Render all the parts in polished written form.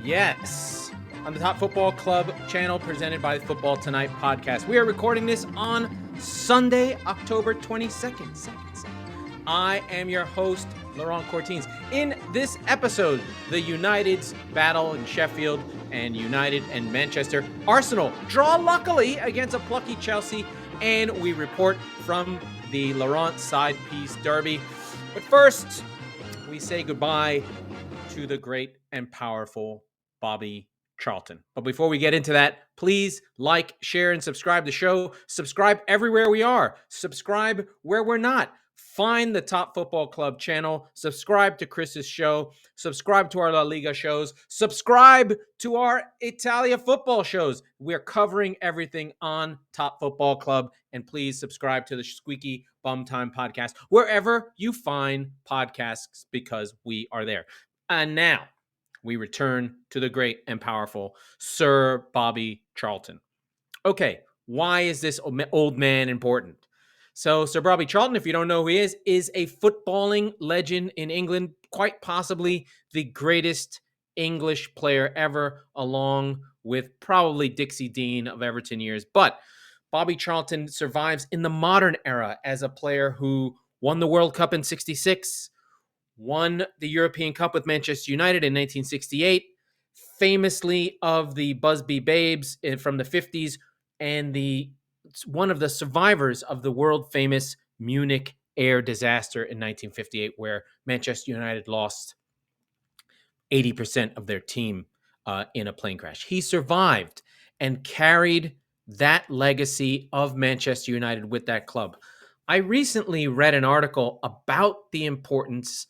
Yes, on the Top Football Club channel presented by the Football Tonight podcast. We are recording this on Sunday, October 22nd. I am your host, Laurent Courtines. In this episode, the United's battle in Sheffield and United and Manchester. Arsenal draw luckily against a plucky Chelsea, and we report from the Laurent side piece derby. But first, we say goodbye to the great and powerful Bobby Charlton. But before we get into that, please like, share, and subscribe to the show. Subscribe everywhere we are. Subscribe where we're not. Find the Top Football Club channel. Subscribe to Chris's show. Subscribe to our La Liga shows. Subscribe to our Italia football shows. We're covering everything on Top Football Club. And please subscribe to the Squeaky Bum Time podcast wherever you find podcasts, because we are there. And now we return to the great and powerful Sir Bobby Charlton. Okay, why is this old man important? So Sir Bobby Charlton, if you don't know who he is a footballing legend in England, quite possibly the greatest English player ever, along with probably Dixie Dean of Everton years. But Bobby Charlton survives in the modern era as a player who won the World Cup in '66, won the European Cup with Manchester United in 1968, famously of the Busby Babes from the 50s, and one of the survivors of the world-famous Munich air disaster in 1958, where Manchester United lost 80% of their team in a plane crash. He survived and carried that legacy of Manchester United with that club. I recently read an article about the importance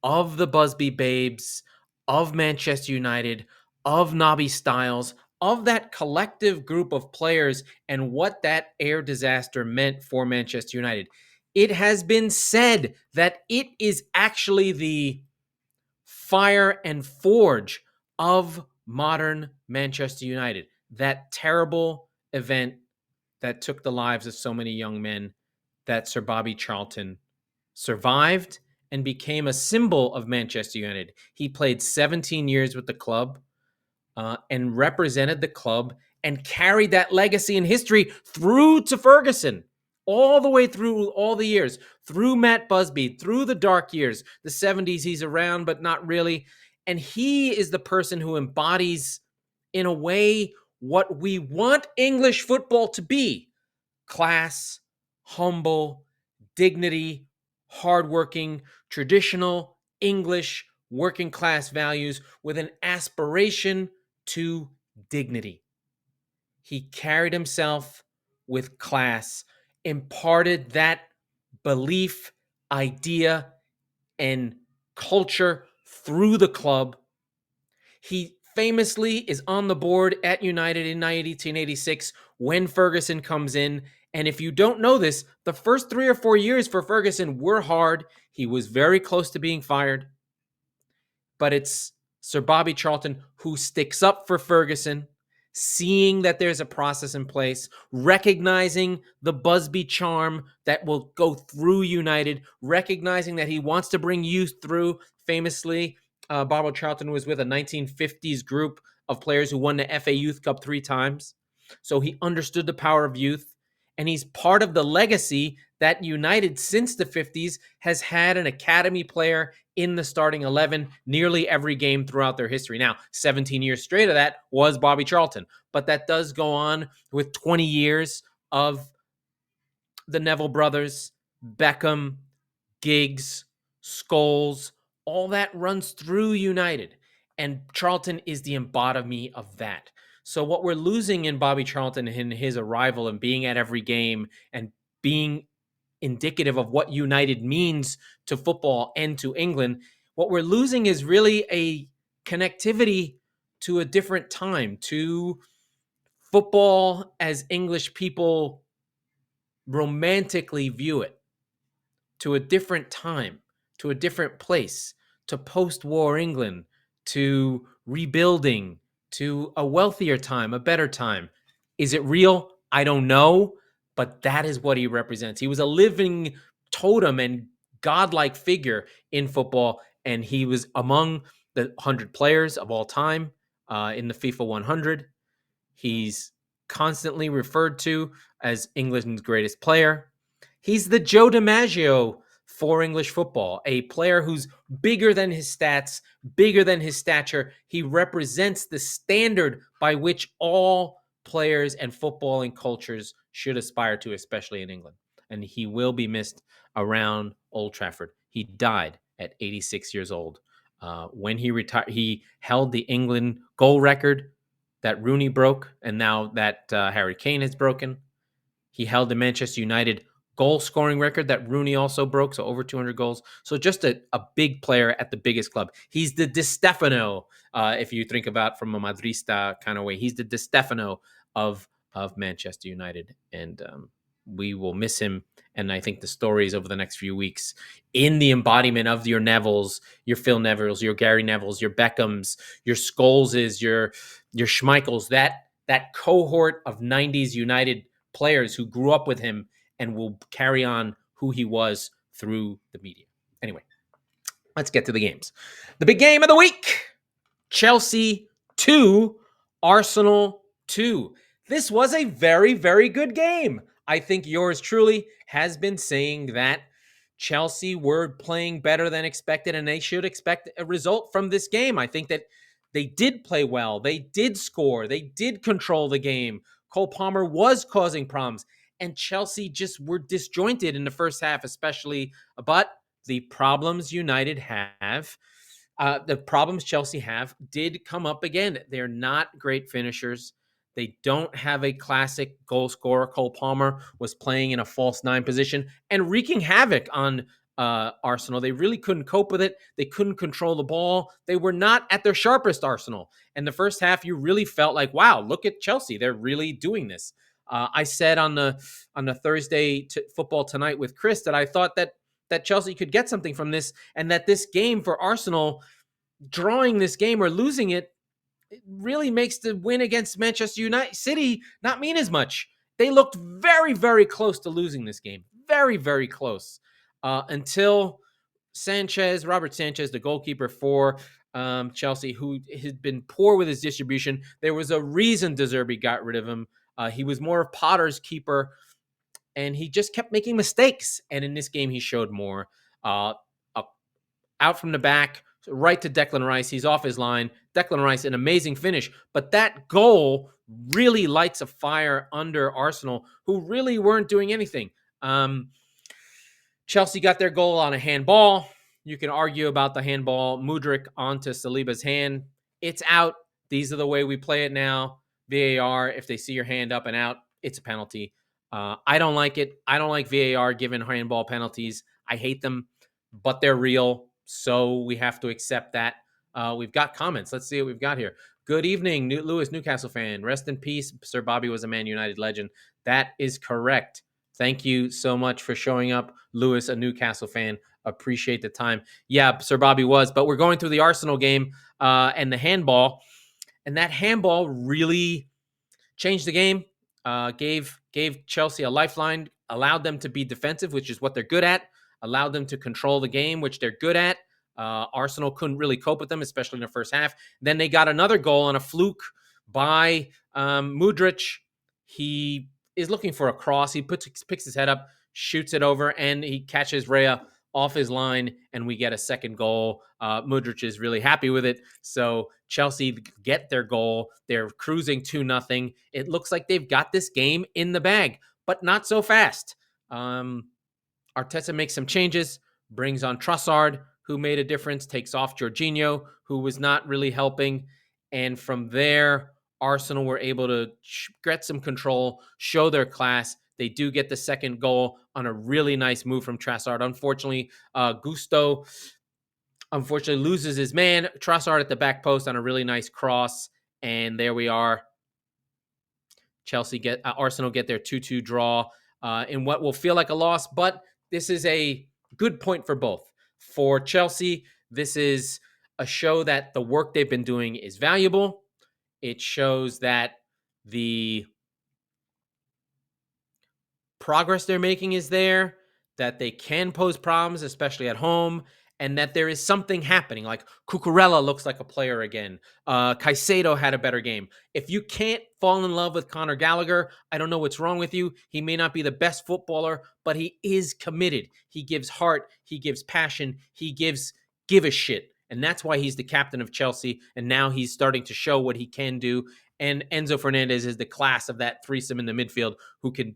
of the Busby Babes, of Manchester United, of Nobby Stiles, of that collective group of players, and what that air disaster meant for Manchester United. It has been said that it is actually the fire and forge of modern Manchester United. That terrible event that took the lives of so many young men, that Sir Bobby Charlton survived and became a symbol of Manchester United. He played 17 years with the club and represented the club and carried that legacy and history through to Ferguson, all the way through all the years, through Matt Busby, through the dark years, the 70s. He's around, but not really. And he is the person who embodies, in a way, what we want English football to be: class, humble, dignity, hardworking, traditional English working class values with an aspiration to dignity. He carried himself with class, imparted that belief, idea, and culture through the club. He famously is on the board at United in 1986 when Ferguson comes in. And if you don't know this, the first 3 or 4 years for Ferguson were hard. He was very close to being fired. But it's Sir Bobby Charlton who sticks up for Ferguson, seeing that there's a process in place, recognizing the Busby charm that will go through United, recognizing that he wants to bring youth through. Famously, Bobby Charlton was with a 1950s group of players who won the FA Youth Cup 3 times. So he understood the power of youth. And he's part of the legacy that United, since the 50s, has had an academy player in the starting 11 nearly every game throughout their history. Now, 17 years straight of that was Bobby Charlton, but that does go on with 20 years of the Neville brothers, Beckham, Giggs, Scholes. All that runs through United, and Charlton is the embodiment of that. So what we're losing in Bobby Charlton in his arrival and being at every game and being indicative of what United means to football and to England, what we're losing is really a connectivity to a different time, to football as English people romantically view it, to a different time, to a different place, to post-war England, to rebuilding, to a wealthier time, a better time. Is it real? I don't know, but that is what he represents. He was a living totem and godlike figure in football, and he was among the 100 players of all time, in the FIFA 100. He's constantly referred to as England's greatest player. He's the Joe DiMaggio for English football, a player who's bigger than his stats, bigger than his stature. He represents the standard by which all players and footballing cultures should aspire to, especially in England. And he will be missed around Old Trafford. He died at 86 years old. When he retired, he held the England goal record that Rooney broke, and now that Harry Kane has broken. He held the Manchester United goal scoring record that Rooney also broke, so over 200 goals. So just a big player at the biggest club. He's the Di Stefano, if you think about from a Madrista kind of way. He's the Di Stefano of Manchester United, and we will miss him. And I think the stories over the next few weeks in the embodiment of your Nevilles, your Phil Nevilles, your Gary Nevilles, your Beckhams, your Scholeses, your Schmeichels, that cohort of 90s United players who grew up with him and will carry on who he was through the media. Anyway, let's get to the games. The big game of the week, Chelsea 2, Arsenal 2. This was a very, very good game. I think yours truly has been saying that Chelsea were playing better than expected, and they should expect a result from this game. I think that they did play well. They did score. They did control the game. Cole Palmer was causing problems, and Chelsea just were disjointed in the first half, especially. But the problems United have, the problems Chelsea have, did come up again. They're not great finishers. They don't have a classic goal scorer. Cole Palmer was playing in a false nine position and wreaking havoc on Arsenal. They really couldn't cope with it. They couldn't control the ball. They were not at their sharpest, Arsenal. And the first half, you really felt like, wow, look at Chelsea. They're really doing this. I said on the Thursday Football Tonight with Chris that I thought that Chelsea could get something from this, and that this game for Arsenal, drawing this game or losing it, it really makes the win against Manchester United City not mean as much. They looked very, very close to losing this game. Very, very close. Until Robert Sanchez, the goalkeeper for Chelsea, who had been poor with his distribution. There was a reason De Zerbi got rid of him. He was more of Potter's keeper, and he just kept making mistakes. And in this game, he showed more. Out from the back, right to Declan Rice. He's off his line. Declan Rice, an amazing finish. But that goal really lights a fire under Arsenal, who really weren't doing anything. Chelsea got their goal on a handball. You can argue about the handball. Mudryk onto Saliba's hand. It's out. These are the way we play it now. VAR, if they see your hand up and out, it's a penalty. I don't like it. I don't like VAR giving handball penalties. I hate them, but they're real. So we have to accept that. We've got comments. Let's see what we've got here. Good evening, Lewis, Newcastle fan. Rest in peace. Sir Bobby was a Man United legend. That is correct. Thank you so much for showing up, Lewis, a Newcastle fan. Appreciate the time. Yeah, Sir Bobby was. But we're going through the Arsenal game and the handball. And that handball really changed the game. Gave Chelsea a lifeline, allowed them to be defensive, which is what they're good at. Allowed them to control the game, which they're good at. Arsenal couldn't really cope with them, especially in the first half. Then they got another goal on a fluke by Mudryk. He is looking for a cross. He picks his head up, shoots it over, and he catches Raya off his line, and we get a second goal. Mudryk is really happy with it. So Chelsea get their goal. They're cruising 2-0. It looks like they've got this game in the bag, but not so fast. Arteta makes some changes, brings on Trossard, who made a difference, takes off Jorginho, who was not really helping. And from there, Arsenal were able to get some control, show their class. They do get the second goal on a really nice move from Trossard. Unfortunately, Gusto loses his man. Trossard at the back post on a really nice cross. And there we are. Arsenal get their 2-2 draw in what will feel like a loss, but this is a good point for both. For Chelsea, this is a show that the work they've been doing is valuable. It shows that the progress they're making is there, that they can pose problems, especially at home, and that there is something happening. Like Cucurella looks like a player again. Caicedo had a better game. If you can't fall in love with Conor Gallagher, I don't know what's wrong with you. He may not be the best footballer, but he is committed. He gives heart. He gives passion. He give a shit. And that's why he's the captain of Chelsea. And now he's starting to show what he can do. And Enzo Fernandez is the class of that threesome in the midfield who can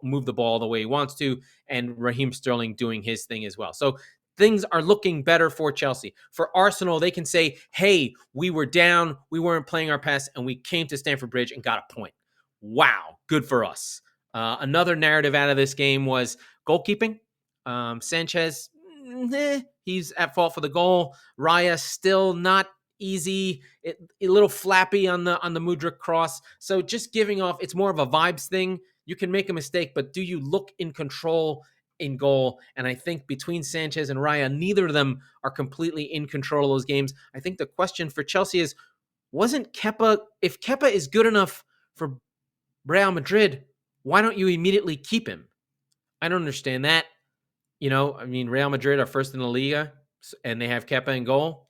move the ball the way he wants to, and Raheem Sterling doing his thing as well. So things are looking better for Chelsea. For Arsenal, they can say, hey, we were down, we weren't playing our best, and we came to Stamford Bridge and got a point. Wow, good for us. Another narrative out of this game was goalkeeping. Sanchez, he's at fault for the goal. Raya still not easy, a little flappy on the Mudryk cross. So just giving off, it's more of a vibes thing. You can make a mistake, but do you look in control in goal? And I think between Sanchez and Raya, neither of them are completely in control of those games. I think the question for Chelsea is, wasn't Kepa, if Kepa is good enough for Real Madrid, why don't you immediately keep him? I don't understand that. I mean, Real Madrid are first in the Liga, and they have Kepa in goal.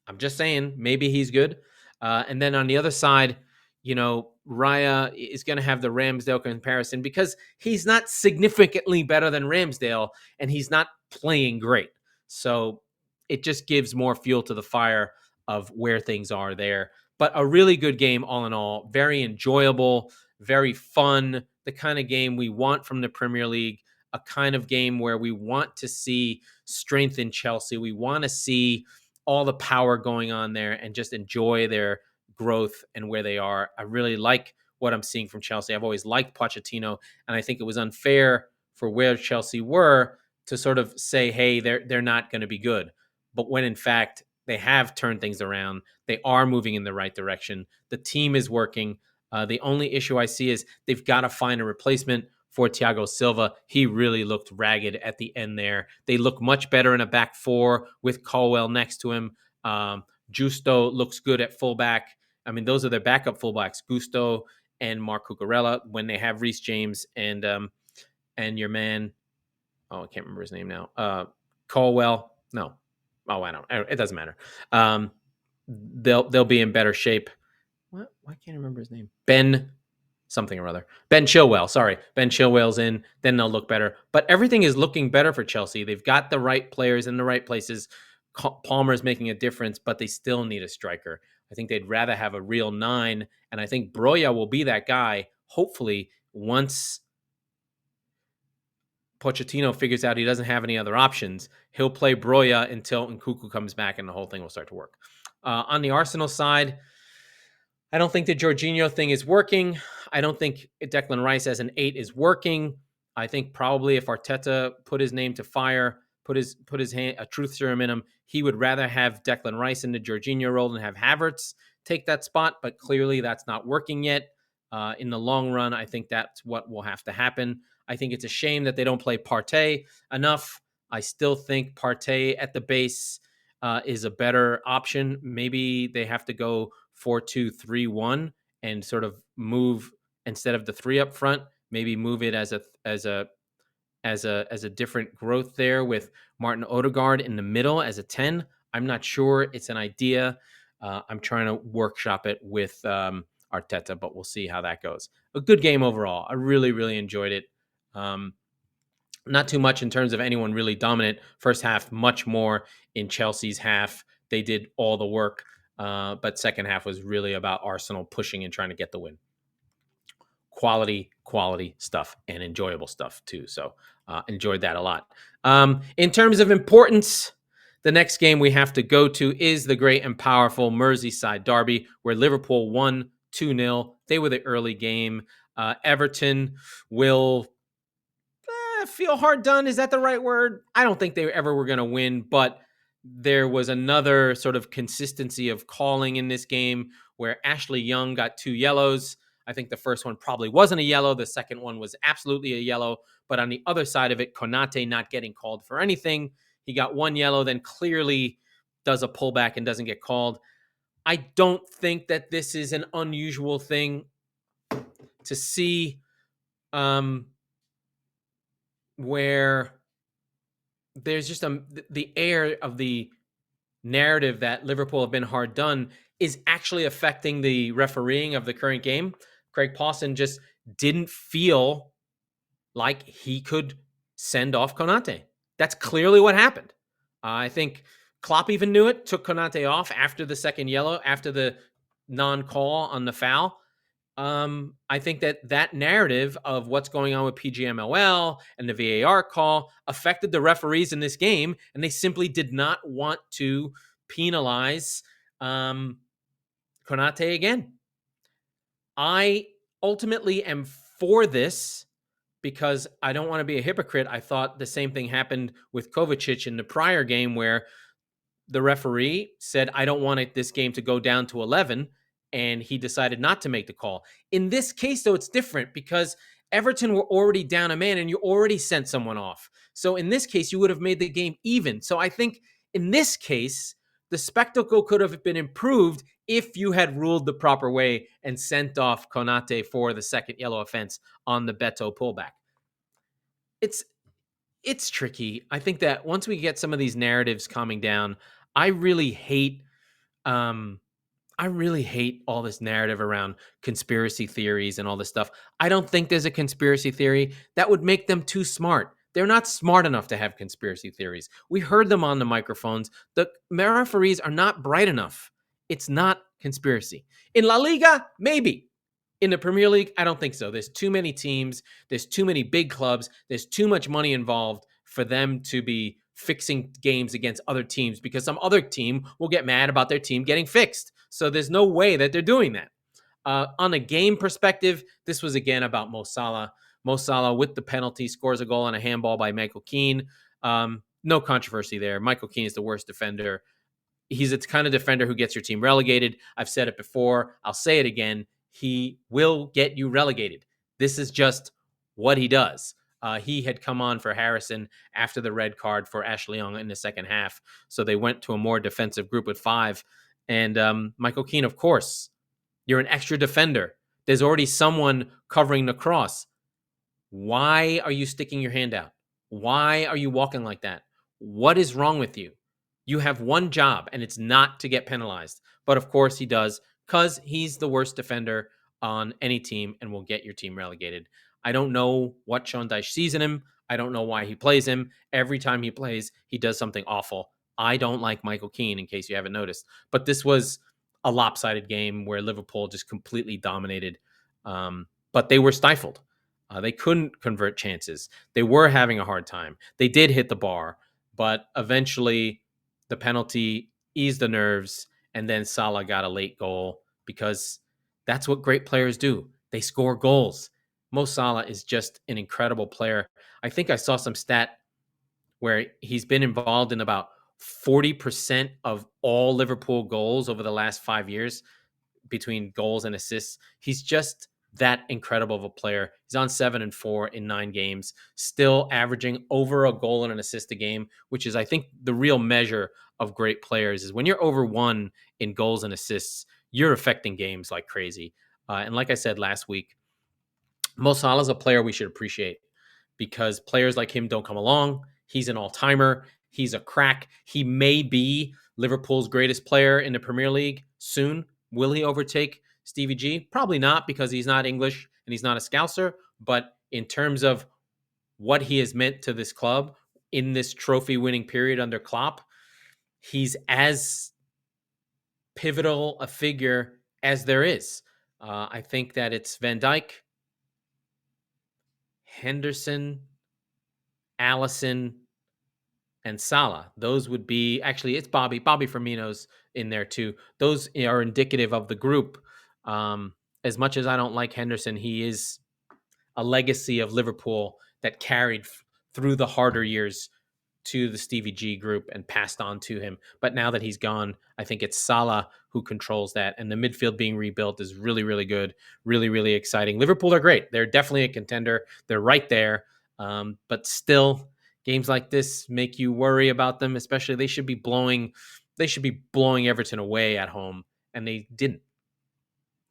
I'm just saying, maybe he's good. And then on the other side, Raya is going to have the Ramsdale comparison because he's not significantly better than Ramsdale, and he's not playing great. So it just gives more fuel to the fire of where things are there. But a really good game all in all, very enjoyable, very fun, the kind of game we want from the Premier League, a kind of game where we want to see strength in Chelsea. We want to see all the power going on there and just enjoy their growth and where they are. I really like what I'm seeing from Chelsea. I've always liked Pochettino, and I think it was unfair for where Chelsea were to sort of say, hey, they're not going to be good. But when in fact they have turned things around, they are moving in the right direction. The team is working. The only issue I see is they've got to find a replacement for Thiago Silva. He really looked ragged at the end there. They look much better in a back four with Colwell next to him. Justo looks good at fullback. I mean, those are their backup fullbacks, Gusto and Marc Cucurella, when they have Reece James and your man, I can't remember his name now. Colwell. No. Oh, I don't. It doesn't matter. They'll be in better shape. What? Why can't I remember his name? Ben something or other. Ben Chilwell. Sorry. Ben Chilwell's in. Then they'll look better. But everything is looking better for Chelsea. They've got the right players in the right places. Palmer's making a difference, but they still need a striker. I think they'd rather have a real 9, and I think Broja will be that guy, hopefully, once Pochettino figures out he doesn't have any other options. He'll play Broja until Nkunku comes back, and the whole thing will start to work. On the Arsenal side, I don't think the Jorginho thing is working. I don't think Declan Rice as an 8 is working. I think probably if Arteta put his name to fire, put his hand, a truth serum in him, he would rather have Declan Rice in the Jorginho role than have Havertz take that spot. But clearly that's not working yet. In the long run, I think that's what will have to happen. I think it's a shame that they don't play Partey enough. I still think Partey at the base is a better option. Maybe they have to go 4-2-3-1 and sort of move, instead of the 3 up front, maybe move it as a different growth there with Martin Odegaard in the middle as a 10. I'm not sure. It's an idea. I'm trying to workshop it with Arteta, but we'll see how that goes. A good game overall. I really, really enjoyed it. Not too much in terms of anyone really dominant. First half, much more in Chelsea's half. They did all the work, but second half was really about Arsenal pushing and trying to get the win. Quality stuff and enjoyable stuff too. So enjoyed that a lot. In terms of importance, the next game we have to go to is the great and powerful Merseyside derby, where Liverpool won 2-0. They were the early game. Everton will feel hard done. Is that the right word? I don't think they ever were going to win, but there was another sort of consistency of calling in this game where Ashley Young got 2 yellows. I think the first one probably wasn't a yellow. The second one was absolutely a yellow. But on the other side of it, Konate not getting called for anything. He got 1 yellow, then clearly does a pullback and doesn't get called. I don't think that this is an unusual thing to see where there's just the air of the narrative that Liverpool have been hard done is actually affecting the refereeing of the current game. Craig Pawson just didn't feel like he could send off Konate. That's clearly what happened. I think Klopp even knew it, took Konate off after the second yellow, after the non-call on the foul. I think that narrative of what's going on with PGMOL and the VAR call affected the referees in this game, and they simply did not want to penalize Konate again. I ultimately am for this because I don't want to be a hypocrite. I thought the same thing happened with Kovacic in the prior game where the referee said, I don't want this game to go down to 11, and he decided not to make the call. In this case, though, it's different because Everton were already down a man and you already sent someone off. So in this case, you would have made the game even. So I think in this case, the spectacle could have been improved if you had ruled the proper way and sent off Konate for the second yellow offense on the Beto pullback. It's tricky. I think that once we get some of these narratives calming down, I really hate all this narrative around conspiracy theories and all this stuff. I don't think there's a conspiracy theory that would make them too smart. They're not smart enough to have conspiracy theories. We heard them on the microphones. The referees are not bright enough. It's not conspiracy. In La Liga, maybe. In the Premier League, I don't think so. There's too many teams. There's too many big clubs. There's too much money involved for them to be fixing games against other teams because some other team will get mad about their team getting fixed. So there's no way that they're doing that. On a game perspective, this was again about Mo Salah. Mo Salah with the penalty scores a goal on a handball by Michael Keane. No controversy there. Michael Keane is the worst defender. He's the kind of defender who gets your team relegated. I've said it before. I'll say it again. He will get you relegated. This is just what he does. He had come on for Harrison after the red card for Ashley Young in the second half. So they went to a more defensive group with 5. And Michael Keane, of course, you're an extra defender. There's already someone covering the cross. Why are you sticking your hand out? Why are you walking like that? What is wrong with you? You have one job, and it's not to get penalized. But of course he does, because he's the worst defender on any team and will get your team relegated. I don't know what Sean Dyche sees in him. I don't know why he plays him. Every time he plays, he does something awful. I don't like Michael Keane, in case you haven't noticed. But this was a lopsided game where Liverpool just completely dominated. But they were stifled. They couldn't convert chances. They were having a hard time. They did hit the bar, but eventually the penalty eased the nerves, and then Salah got a late goal because that's what great players do. They score goals. Mo Salah is just an incredible player. I think I saw some stat where he's been involved in about 40% of all Liverpool goals over the last 5 years between goals and assists. He's just that incredible of a player. He's on 7-4 in 9 games, still averaging over a goal and an assist a game, which is, I think, the real measure of great players is when you're over 1 in goals and assists, you're affecting games like crazy. And like I said last week, Mo Salah is a player we should appreciate because players like him don't come along. He's an all-timer. He's a crack. He may be Liverpool's greatest player in the Premier League soon. Will he overtake Stevie G? Probably not, because he's not English and he's not a Scouser. But in terms of what he has meant to this club in this trophy-winning period under Klopp, he's as pivotal a figure as there is. I think that it's Van Dijk, Henderson, Allison, and Salah. Those would be, actually, it's Bobby Firmino's in there too. Those are indicative of the group. As much as I don't like Henderson, he is a legacy of Liverpool that carried through the harder years to the Stevie G group and passed on to him. But now that he's gone, I think it's Salah who controls that. And the midfield being rebuilt is really, really good. Really, really exciting. Liverpool are great. They're definitely a contender. They're right there. But still, games like this make you worry about them, especially they should be blowing Everton away at home. And they didn't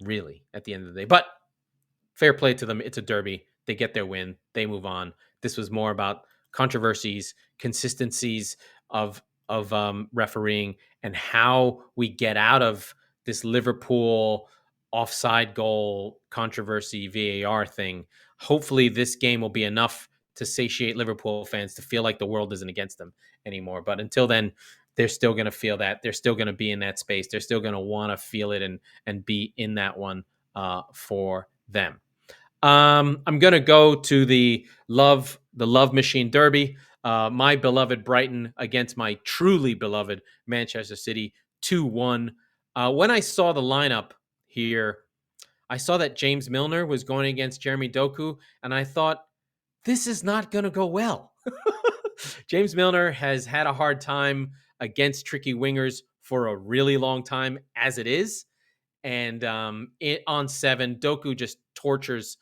really at the end of the day. But fair play to them. It's a derby. They get their win. They move on. This was more about controversies, consistencies of refereeing, and how we get out of this Liverpool offside goal controversy VAR thing. Hopefully this game will be enough to satiate Liverpool fans to feel like the world isn't against them anymore. But until then, they're still going to feel that. They're still going to be in that space. They're still going to want to feel it and be in that one for them. I'm going to go to the love machine derby. My beloved Brighton against my truly beloved Manchester City, 2-1. When I saw the lineup here, I saw that James Milner was going against Jeremy Doku, and I thought, this is not going to go well. James Milner has had a hard time against tricky wingers for a really long time as it is. And on 7, Doku just tortures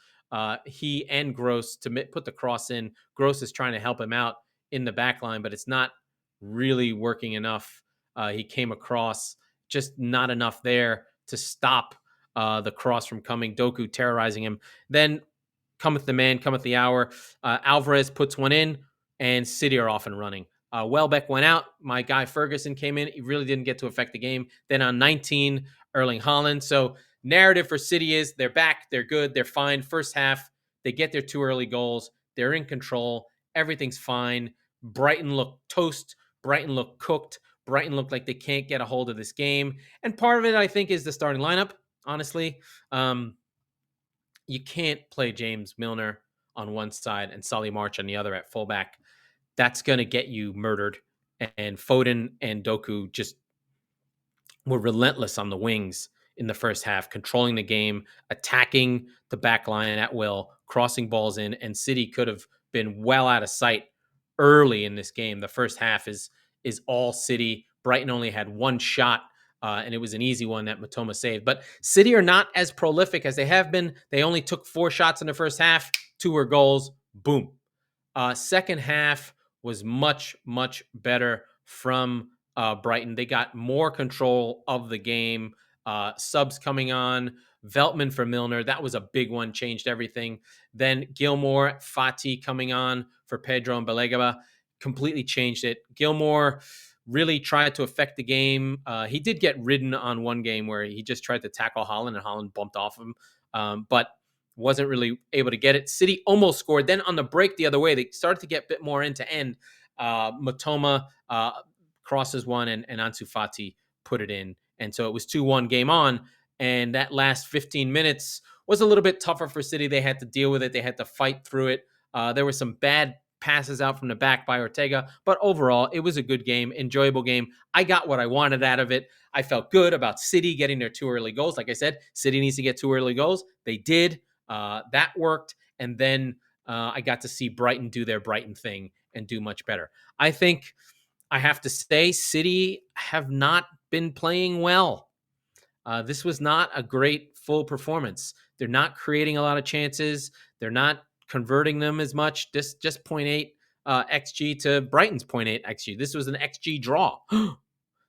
he and Gross to put the cross in. Gross is trying to help him out in the back line, but it's not really working enough. He came across, just not enough there to stop the cross from coming. Doku terrorizing him. Then cometh the man, cometh the hour. Alvarez puts one in, and City are off and running. Welbeck went out. My guy Ferguson came in. He really didn't get to affect the game. Then on 19, Erling Haaland. So narrative for City is they're back, they're good, they're fine. First half, they get their 2 early goals. They're in control. Everything's fine. Brighton looked toast. Brighton looked cooked. Brighton looked like they can't get a hold of this game. And part of it, I think, is the starting lineup, honestly. You can't play James Milner on one side and Solly March on the other at fullback. That's going to get you murdered. And Foden and Doku just were relentless on the wings in the first half, controlling the game, attacking the back line at will, crossing balls in, and City could have been well out of sight early in this game. The first half is all City. Brighton only had one shot, and it was an easy one that Matoma saved. But City are not as prolific as they have been. They only took 4 shots in the first half, 2 were goals. Boom. Second half was much, much better from Brighton. They got more control of the game. Subs coming on. Veltman for Milner. That was a big one. Changed everything. Then Gilmore, Fati coming on for Pedro and Balegaba. Completely changed it. Gilmore really tried to affect the game. He did get ridden on one game where he just tried to tackle Haaland and Haaland bumped off him. But wasn't really able to get it. City almost scored. Then on the break the other way, they started to get a bit more end-to-end. Matoma crosses one, and Ansu Fati put it in. And so it was 2-1 game on. And that last 15 minutes was a little bit tougher for City. They had to deal with it. They had to fight through it. There were some bad passes out from the back by Ortega. But overall, it was a good game, enjoyable game. I got what I wanted out of it. I felt good about City getting their 2 early goals. Like I said, City needs to get 2 early goals. They did. That worked. And then I got to see Brighton do their Brighton thing and do much better. I think I have to say City have not been playing well. This was not a great full performance. They're not creating a lot of chances. They're not converting them as much. Just 0.8 XG to Brighton's 0.8 XG. This was an XG draw.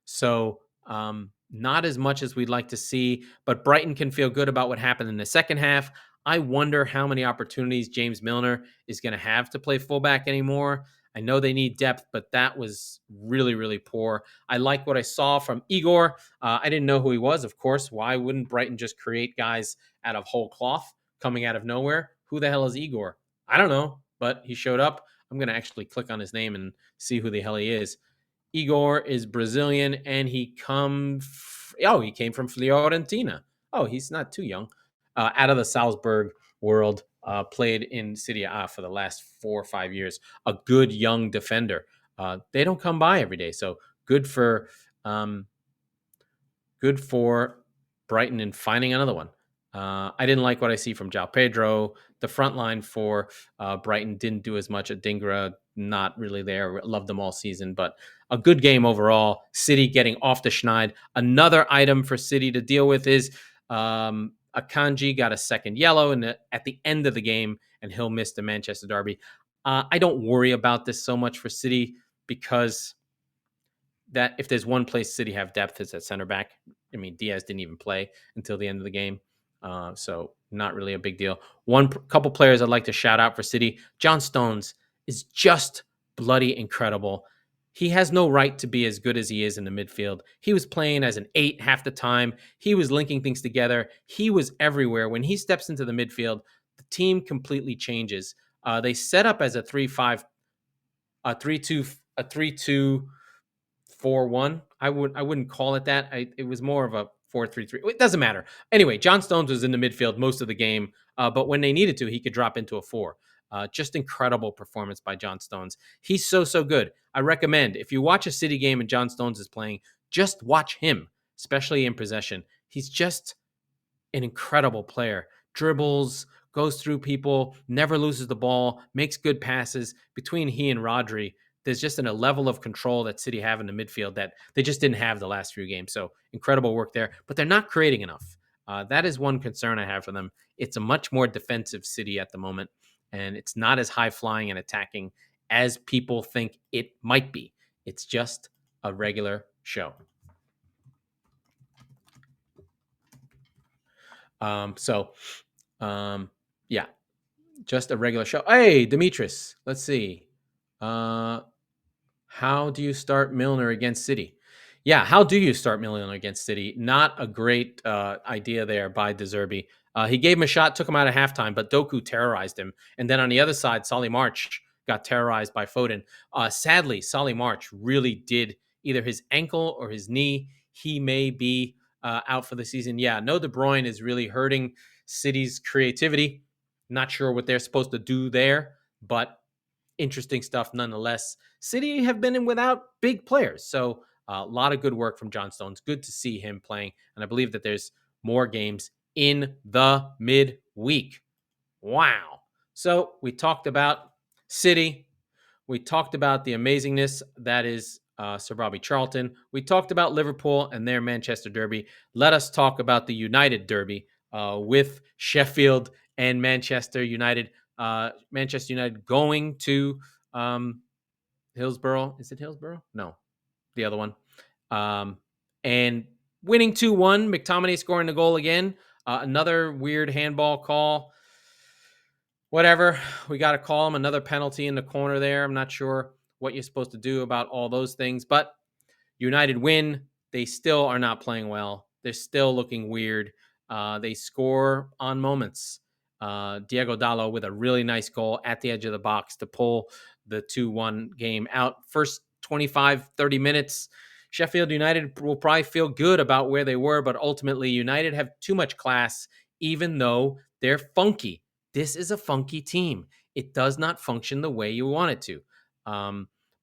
So not as much as we'd like to see, but Brighton can feel good about what happened in the second half. I wonder how many opportunities James Milner is going to have to play fullback anymore. I know they need depth, but that was really, really poor. I like what I saw from Igor. I didn't know who he was, of course. Why wouldn't Brighton just create guys out of whole cloth coming out of nowhere? Who the hell is Igor? I don't know, but he showed up. I'm going to actually click on his name and see who the hell he is. Igor is Brazilian, and he came from Fiorentina. Oh, he's not too young. Out of the Salzburg world, played in Serie A for the last 4 or 5 years. A good young defender. They don't come by every day, so good for Brighton in finding another one. I didn't like what I see from João Pedro. The front line for Brighton didn't do as much. Adingra, not really there. Loved them all season, but a good game overall. City getting off the schneid. Another item for City to deal with is Akanji got a second yellow at the end of the game, and he'll miss the Manchester derby. I don't worry about this so much for City because that if there's one place City have depth, it's at center back. I mean, Diaz didn't even play until the end of the game. So not really a big deal. Couple players I'd like to shout out for City. John Stones is just bloody incredible. He has no right to be as good as he is in the midfield. He was playing as an 8 half the time. He was linking things together. He was everywhere. When he steps into the midfield, the team completely changes. They set up as a 3-5, a 3-2, a 3-2-4-1. I wouldn't call it that. It was more of a 4-3-3. It doesn't matter. Anyway, John Stones was in the midfield most of the game, but when they needed to, he could drop into a 4. Just incredible performance by John Stones. He's so good. I recommend, if you watch a City game and John Stones is playing, just watch him, especially in possession. He's just an incredible player. Dribbles, goes through people, never loses the ball, makes good passes. Between he and Rodri, there's just a level of control that City have in the midfield that they just didn't have the last few games. So incredible work there, but they're not creating enough. That is one concern I have for them. It's a much more defensive City at the moment, and it's not as high flying and attacking as people think it might be. It's just a regular show. Yeah, just a regular show. Hey, Demetris, let's see. How do you start Milner against City? Yeah, how do you start Milner against City? Not a great idea there by De Zerbi. He gave him a shot, took him out at halftime, but Doku terrorized him. And then on the other side, Solly March got terrorized by Foden. Sadly, Solly March really did either his ankle or his knee. He may be out for the season. Yeah, no De Bruyne is really hurting City's creativity. Not sure what they're supposed to do there, but interesting stuff nonetheless. City have been in without big players, so a lot of good work from John Stones. Good to see him playing, and I believe that there's more games in the midweek. Wow. So we talked about City. We talked about the amazingness that is Sir Bobby Charlton. We talked about Liverpool and their Manchester derby. Let us talk about the United derby with Sheffield and Manchester United. Manchester United going to Hillsborough. Is it Hillsborough? No, the other one. And winning 2-1. McTominay scoring the goal again. Another weird handball call. Whatever. We got to call him. Another penalty in the corner there. I'm not sure what you're supposed to do about all those things. But United win. They still are not playing well. They're still looking weird. They score on moments. Diego Dallo with a really nice goal at the edge of the box to pull the 2-1 game out. First 25, 30 minutes, Sheffield United will probably feel good about where they were, but ultimately United have too much class, even though they're funky. This is a funky team. It does not function the way you want it to.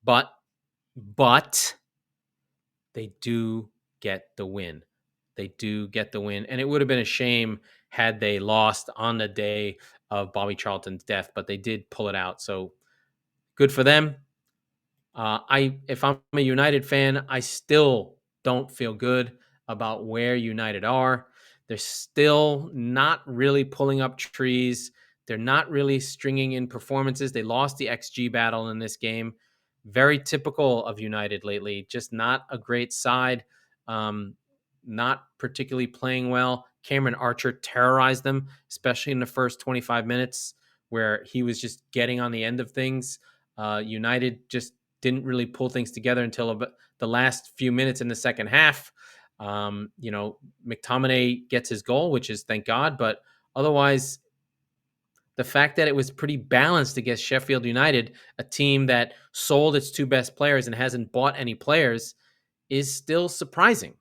But they do get the win. They do get the win. And it would have been a shame had they lost on the day of Bobby Charlton's death, but they did pull it out. So good for them. If I'm a United fan, I still don't feel good about where United are. They're still not really pulling up trees. They're not really stringing in performances. They lost the XG battle in this game. Very typical of United lately. Just not a great side. Not particularly playing well. Cameron Archer terrorized them, especially in the first 25 minutes where he was just getting on the end of things. United just didn't really pull things together until the last few minutes in the second half. McTominay gets his goal, which is thank God, but otherwise, the fact that it was pretty balanced against Sheffield United, a team that sold its two best players and hasn't bought any players, is still surprising.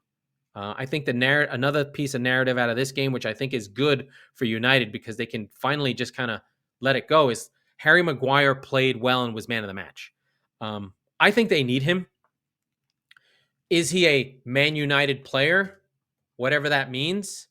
I think another piece of narrative out of this game, which I think is good for United because they can finally just kind of let it go, is Harry Maguire played well and was man of the match. I think they need him. Is he a Man United player? Whatever that means.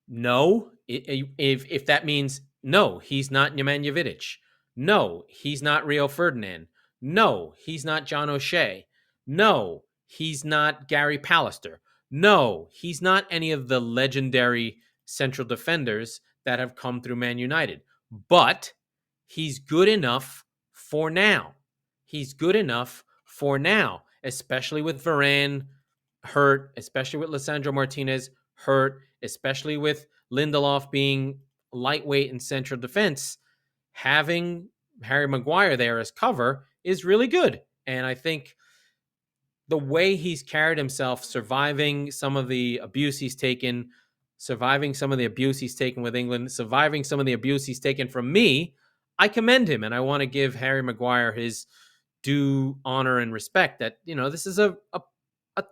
No. If that means no, he's not Nemanja Vidic. No, he's not Rio Ferdinand. No, he's not John O'Shea. No, he's not Gary Pallister. No, he's not any of the legendary central defenders that have come through Man United. But he's good enough for now. He's good enough for now, especially with Varane hurt, especially with Lisandro Martinez hurt, especially with Lindelof being lightweight in central defense. Having Harry Maguire there as cover is really good. And I think the way he's carried himself, surviving some of the abuse he's taken, surviving some of the abuse he's taken with England, surviving some of the abuse he's taken from me, I commend him. And I want to give Harry Maguire his due honor and respect that, this is a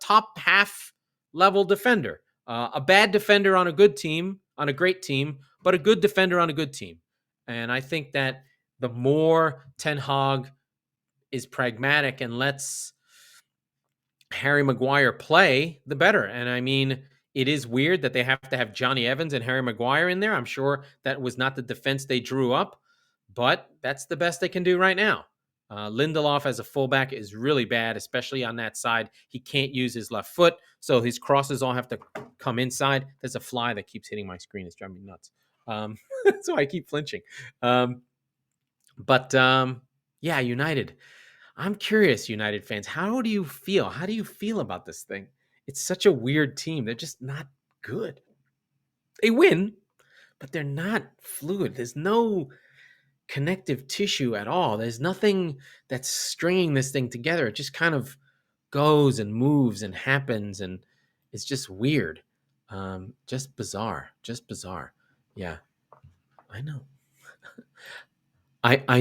top half level defender, a bad defender on a good team, on a great team, but a good defender on a good team. And I think that the more Ten Hag is pragmatic and lets Harry Maguire play, the better. And I mean, it is weird that they have to have Johnny Evans and Harry Maguire in there. I'm sure that was not the defense they drew up, but that's the best they can do right now. Lindelof as a fullback is really bad, especially on that side. He can't use his left foot, so his crosses all have to come inside. There's a fly that keeps hitting my screen. It's driving me nuts. So I keep flinching. Yeah, United. I'm curious, United fans. How do you feel? How do you feel about this thing? It's such a weird team. They're just not good. They win, but they're not fluid. There's no connective tissue at all. There's nothing that's stringing this thing together. It just kind of goes and moves and happens, and it's just weird. Just bizarre. Just bizarre. Yeah, I know. I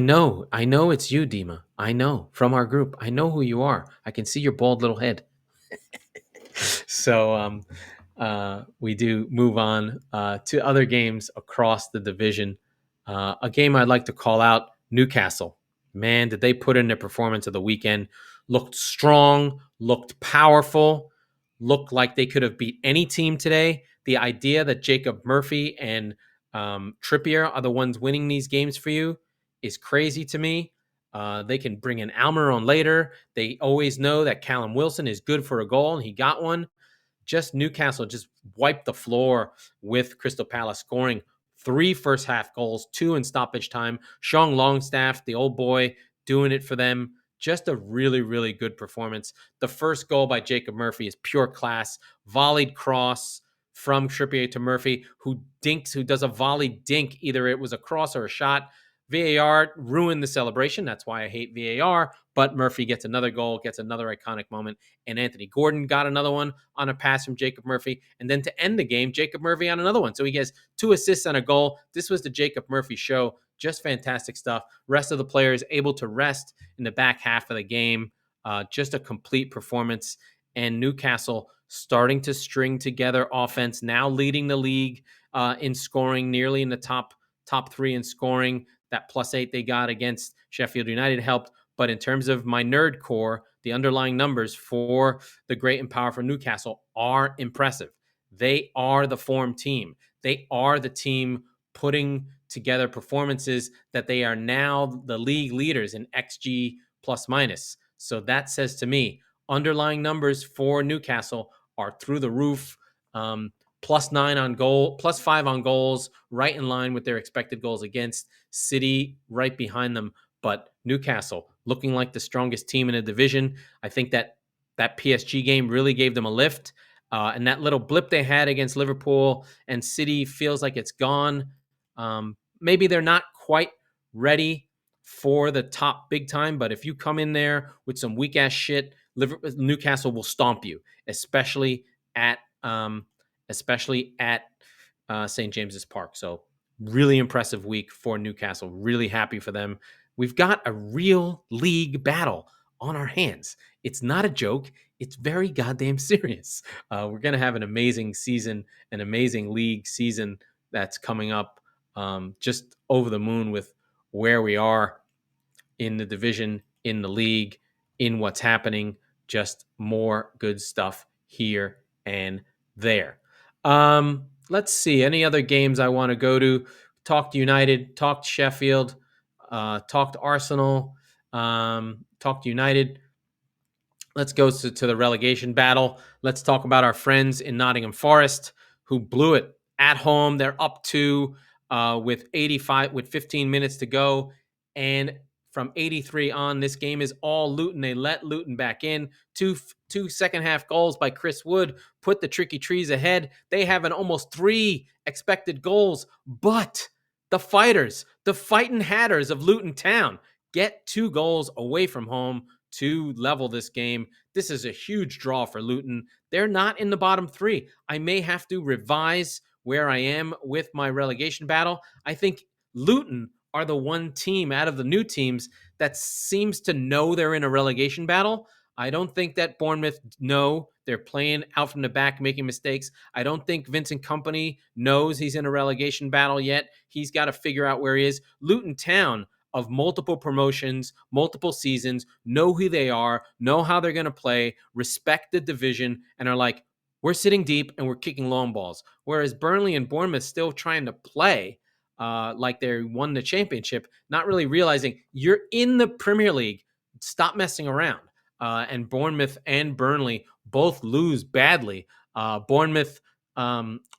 know it's you, Dima. I know from our group. I know who you are. I can see your bald little head. So we do move on to other games across the division. A game I'd like to call out, Newcastle. Man, did they put in their performance of the weekend. Looked strong, looked powerful, looked like they could have beat any team today. The idea that Jacob Murphy and Trippier are the ones winning these games for you is crazy to me. They can bring in Almiron later. They always know that Callum Wilson is good for a goal, and he got one. Just Newcastle just wiped the floor with Crystal Palace, scoring 3 first half goals, 2 in stoppage time. Sean Longstaff, the old boy, doing it for them. Just a really, really good performance. The first goal by Jacob Murphy is pure class. Volleyed cross from Trippier to Murphy, who does a volley dink. Either it was a cross or a shot. VAR ruined the celebration. That's why I hate VAR. But Murphy gets another goal, gets another iconic moment. And Anthony Gordon got another one on a pass from Jacob Murphy. And then to end the game, Jacob Murphy on another one. So he gets 2 assists and a goal. This was the Jacob Murphy show. Just fantastic stuff. Rest of the players able to rest in the back half of the game. Just a complete performance. And Newcastle starting to string together offense, now leading the league in scoring, nearly in the top 3 in scoring. That +8 they got against Sheffield United helped. But in terms of my nerd core, the underlying numbers for the great and powerful Newcastle are impressive. They are the form team. They are the team putting together performances that they are now the league leaders in XG plus-minus. So that says to me, underlying numbers for Newcastle are through the roof. +9 on goal, +5 on goals, right in line with their expected goals against. City right behind them, but Newcastle looking like the strongest team in the division. I think that PSG game really gave them a lift, and that little blip they had against Liverpool and City feels like it's gone. Maybe they're not quite ready for the top big time, but if you come in there with some weak ass shit, Newcastle will stomp you, especially at St. James's Park. So really impressive week for Newcastle. Really happy for them. We've got a real league battle on our hands. It's not a joke. It's very goddamn serious. We're going to have an amazing season, an amazing league season that's coming up. Just over the moon with where we are in the division, in the league, in what's happening. Just more good stuff here and there. Let's see. Any other games I want to go to? Talked United, talked Sheffield, talked Arsenal, talked United. Let's go to the relegation battle. Let's talk about our friends in Nottingham Forest who blew it at home. They're up 2 with 15 minutes to go. And from 83 on, this game is all Luton. They let Luton back in. Two second half goals by Chris Wood put the Tricky Trees ahead. They have an almost 3 expected goals, but The fighters, the fighting Hatters of Luton Town, get 2 goals away from home to level this game. This is a huge draw for Luton. They're not in the bottom 3. I may have to revise where I am with my relegation battle. I think Luton are the one team out of the new teams that seems to know they're in a relegation battle. I don't think that Bournemouth know they're playing out from the back, making mistakes. I don't think Vincent Kompany knows he's in a relegation battle yet. He's got to figure out where he is. Luton Town, of multiple promotions, multiple seasons, know who they are, know how they're going to play, respect the division, and are like, we're sitting deep and we're kicking long balls. Whereas Burnley and Bournemouth still trying to play like they won the championship, not really realizing you're in the Premier League. Stop messing around. And Bournemouth and Burnley both lose badly. Bournemouth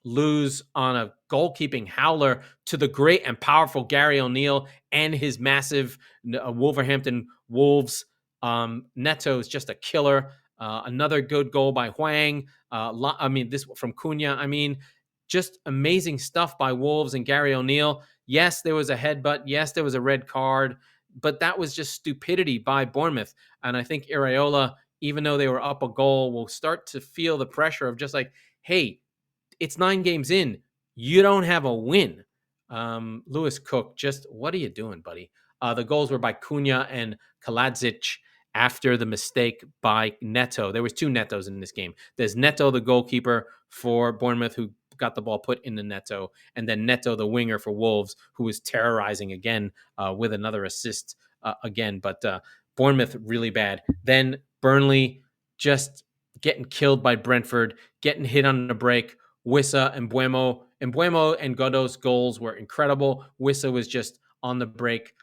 lose on a goalkeeping howler to the great and powerful Gary O'Neill and his massive Wolverhampton Wolves. Neto is just a killer. Another good goal by Hwang. This from Cunha. Just amazing stuff by Wolves and Gary O'Neill. Yes, there was a headbutt. Yes, there was a red card. But that was just stupidity by Bournemouth. And I think Iraola, even though they were up a goal, will start to feel the pressure of just like, hey, it's 9 games in. You don't have a win. Lewis Cook, just what are you doing, buddy? The goals were by Cunha and Kaladzic after the mistake by Neto. There was 2 Netos in this game. There's Neto, the goalkeeper for Bournemouth, who got the ball put in the Neto, and then Neto, the winger for Wolves, who was terrorizing again with another assist again. But Bournemouth really bad. Then Burnley just getting killed by Brentford, getting hit on the break. Wissa and Mbeumo and Godot's goals were incredible. Wissa was just on the break,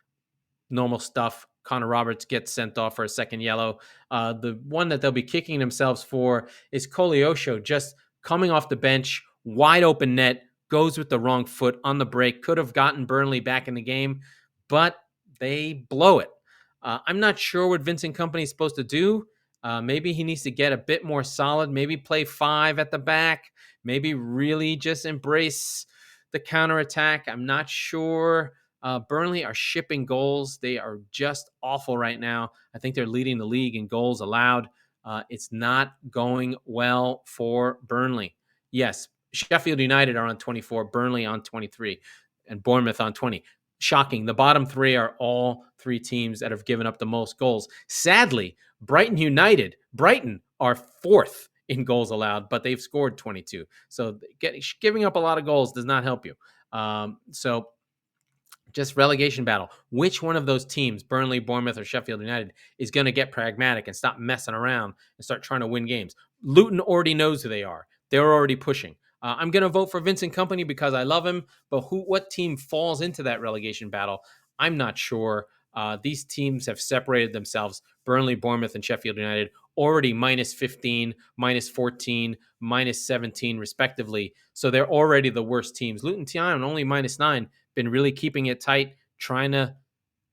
normal stuff. Connor Roberts gets sent off for a second yellow. The one that they'll be kicking themselves for is Koleosho, just coming off the bench, wide open net, goes with the wrong foot on the break. Could have gotten Burnley back in the game, but they blow it. I'm not sure what Vincent Kompany is supposed to do. Maybe he needs to get a bit more solid, maybe play 5 at the back, maybe really just embrace the counterattack. I'm not sure. Burnley are shipping goals. They are just awful right now. I think they're leading the league in goals allowed. It's not going well for Burnley. Yes, Sheffield United are on 24, Burnley on 23, and Bournemouth on 20. Shocking. The bottom 3 are all 3 teams that have given up the most goals. Sadly, Brighton are 4th in goals allowed, but they've scored 22. So giving up a lot of goals does not help you. So just relegation battle. Which one of those teams, Burnley, Bournemouth, or Sheffield United, is going to get pragmatic and stop messing around and start trying to win games? Luton already knows who they are. They're already pushing. I'm going to vote for Vincent Kompany because I love him, but what team falls into that relegation battle? I'm not sure. These teams have separated themselves. Burnley, Bournemouth, and Sheffield United already minus 15, minus 14, minus 17, respectively. So they're already the worst teams. Luton Town only minus 9, been really keeping it tight, trying to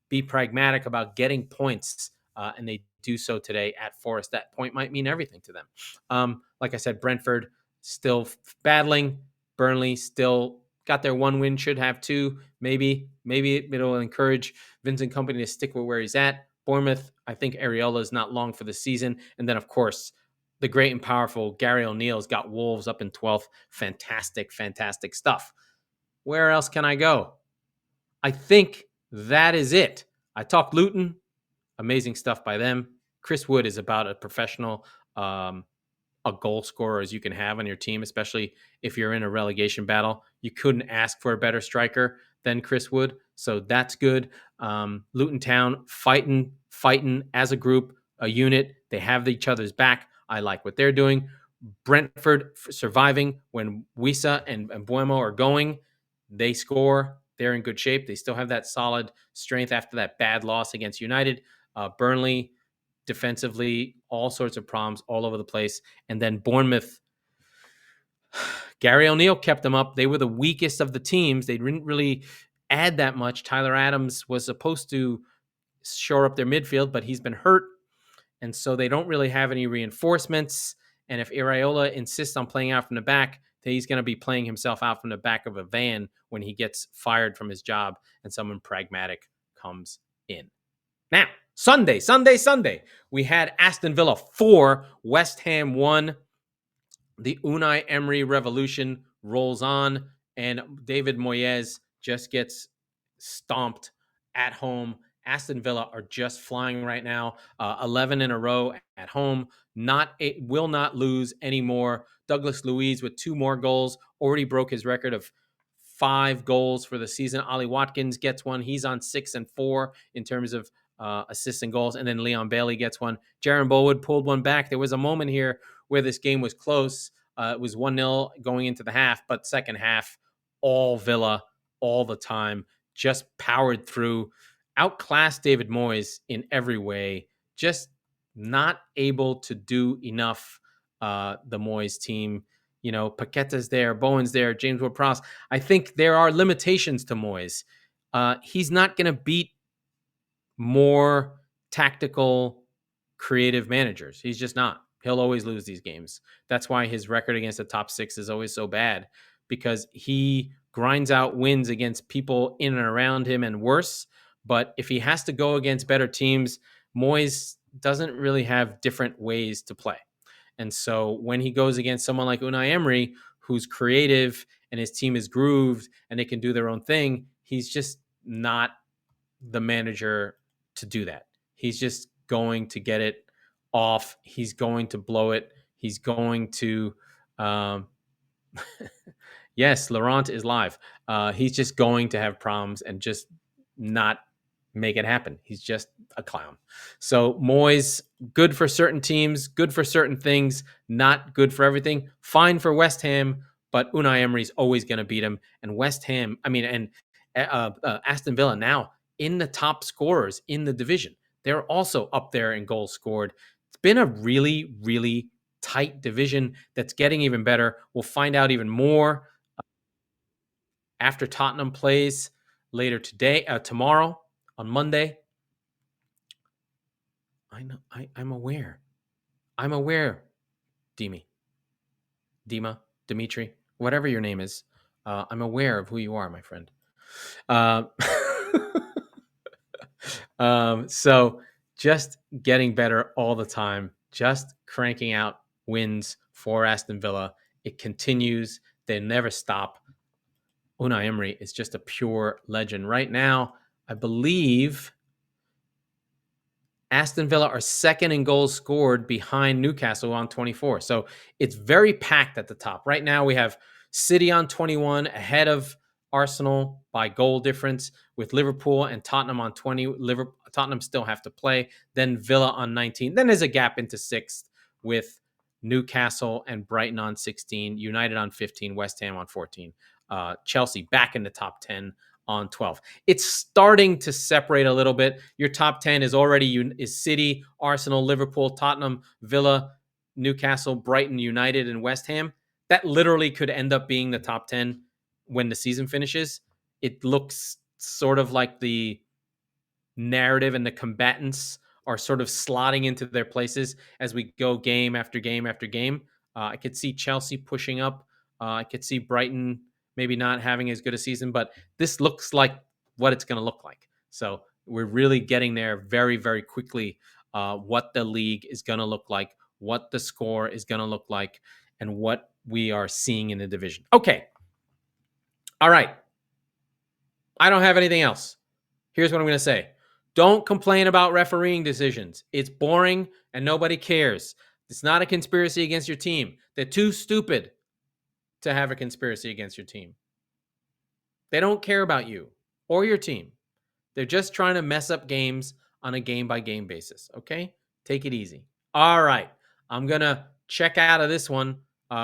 be pragmatic about getting points, and they do so today at Forest. That point might mean everything to them. Like I said, Brentford still battling. Burnley still got their 1 win, should have 2. Maybe it'll encourage Vincent Kompany to stick with where he's at. Bournemouth, I think Areola is not long for the season. And then, of course, the great and powerful Gary O'Neill's got Wolves up in 12th. Fantastic, fantastic stuff. Where else can I go? I think that is it. I talked Luton. Amazing stuff by them. Chris Wood is about a professional, a goal scorer as you can have on your team, especially if you're in a relegation battle. You couldn't ask for a better striker than Chris Wood, so that's good. Luton Town fighting as a group, a unit. They have each other's back. I like what they're doing. Brentford surviving when Wissa and Mbeumo are going. They score. They're in good shape. They still have that solid strength after that bad loss against United. Burnley, defensively, all sorts of problems all over the place. And then Bournemouth, Gary O'Neill kept them up. They were the weakest of the teams. They didn't really add that much. Tyler Adams was supposed to shore up their midfield, but he's been hurt. And so they don't really have any reinforcements. And if Iraola insists on playing out from the back, he's going to be playing himself out from the back of a van when he gets fired from his job and someone pragmatic comes in. Now, Sunday. We had Aston Villa 4, West Ham 1. The Unai Emery revolution rolls on, and David Moyes just gets stomped at home. Aston Villa are just flying right now, 11 in a row at home. Will not lose anymore. Douglas Luiz with 2 more goals already broke his record of 5 goals for the season. Ollie Watkins gets one. He's on 6 and 4 in terms of assists and goals. And then Leon Bailey gets one. Jaron Bolwood pulled one back. There was a moment here where this game was close. It was 1-0 going into the half, but second half, all Villa, all the time, just powered through, outclassed David Moyes in every way, just not able to do enough. The Moyes team, Paqueta's there, Bowen's there, James Ward-Prowse. I think there are limitations to Moyes. He's not going to beat more tactical, creative managers. He's just not. He'll always lose these games. That's why his record against the top 6 is always so bad, because he grinds out wins against people in and around him and worse. But if he has to go against better teams, Moyes doesn't really have different ways to play. And so when he goes against someone like Unai Emery, who's creative and his team is grooved and they can do their own thing, he's just not the manager to do that. He's just going to get it off. He's going to blow it. He's going to yes, Laurent is live. He's just going to have problems and just not make it happen. He's just a clown. So Moyes, good for certain teams, good for certain things, not good for everything. Fine for West Ham, but Unai Emery's always going to beat him. And Aston Villa now in the top scorers in the division. They're also up there in goals scored. It's been a really, really tight division that's getting even better. We'll find out even more after Tottenham plays later tomorrow on Monday. I know. I'm aware. Dimitri, whatever your name is. I'm aware of who you are, my friend. So just getting better all the time, just cranking out wins for Aston Villa. It continues. They never stop. Unai Emery is just a pure legend. Right now, I believe Aston Villa are second in goals scored behind Newcastle on 24. So it's very packed at the top. Right now we have City on 21 ahead of Arsenal by goal difference, with Liverpool and Tottenham on 20. Tottenham still have to play. Then Villa on 19. Then there's a gap into 6th with Newcastle and Brighton on 16, United on 15, West Ham on 14. Chelsea back in the top 10 on 12. It's starting to separate a little bit. Your top 10 is already City, Arsenal, Liverpool, Tottenham, Villa, Newcastle, Brighton, United, and West Ham. That literally could end up being the top 10 when the season finishes. It looks sort of like the narrative and the combatants are sort of slotting into their places as we go game after game after game. I could see Chelsea pushing up. I could see Brighton maybe not having as good a season, but this looks like what it's going to look like. So we're really getting there very, very quickly, what the league is going to look like, what the score is going to look like, and what we are seeing in the division. Okay. All right. I don't have anything else. Here's what I'm going to say. Don't complain about refereeing decisions. It's boring and nobody cares. It's not a conspiracy against your team. They're too stupid to have a conspiracy against your team. They don't care about you or your team. They're just trying to mess up games on a game-by-game basis, okay? Take it easy. All right. I'm going to check out of this one.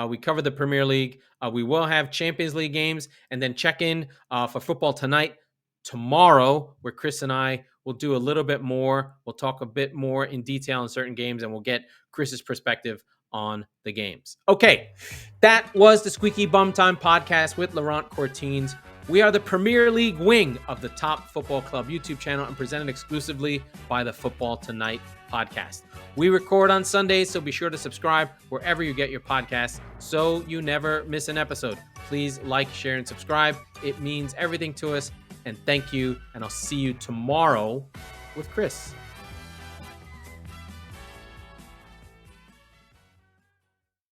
We covered the Premier League. We will have Champions League games, and then check in for football tonight, tomorrow, where Chris and I will do a little bit more. We'll talk a bit more in detail on certain games, and we'll get Chris's perspective on the games. Okay, that was the Squeaky Bum Time podcast with Laurent Courtines. We are the Premier League wing of the Top Football Club YouTube channel and presented exclusively by the Football Tonight podcast. We record on Sundays, so be sure to subscribe wherever you get your podcasts so you never miss an episode. Please like, share, and subscribe. It means everything to us. And thank you. And I'll see you tomorrow with Chris.